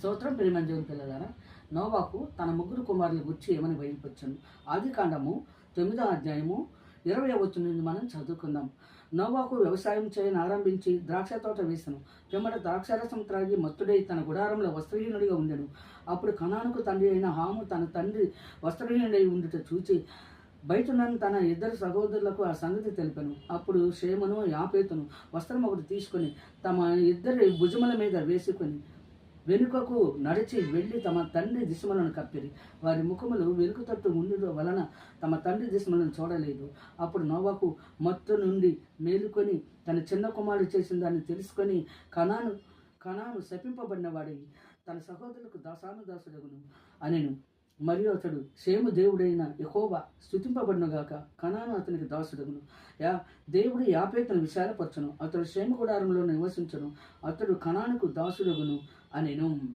స్తోత్రం ప్రియమైన దేవుని పిల్లలారా, నోవాహు తన ముగ్గురు కుమారుల గురించి ఏమని బయలుపరచను. ఆదికాండము 9వ అధ్యాయము 20వ వచనం నుండి మనం చదువుకుందాం. నోవాహు వ్యవసాయం చేయని ఆరంభించి ద్రాక్ష తోట వేసెను. పిమ్మట ద్రాక్షారసం త్రాగి మత్తుడై తన గుడారంలో వస్త్రహీనుడిగా ఉండెను. అప్పుడు కనానుకు తండ్రి అయిన హాము తన తండ్రి వస్త్రహీనుడై ఉండుట చూచి బయటనున్న తన ఇద్దరు సహోదరులకు ఆ సంగతి తెలిపాను. అప్పుడు షేమును యాపేతును వస్త్రం ఒకటి తీసుకొని తమ ఇద్దరి భుజముల మీద వేసుకొని వెనుకకు నడిచి వెళ్ళి తమ తండ్రి దిశములను కప్పిరి. వారి ముఖములు వెనుక తట్టు ఉండుట వలన తమ తండ్రి దిశములను చూడలేదు. అప్పుడు నోవాహు మత్తు నుండి మేలుకొని తన చిన్న కుమారుడు చేసిన దాన్ని తెలుసుకొని కనాను శపింపబడిన వాడి తన సహోదరులకు దాసానుదాసుడగును అనెను. మరియు అతడు షేము దేవుడైన యెహోవా స్తుతింపబడునుగాక, కనాను అతనికి దాసుడగును. దేవుడు యాపేతును విశాలపరచును, అతడు షేము గుడారంలో నివసించును, అతడు కనానుకు దాసుడగును అనెను.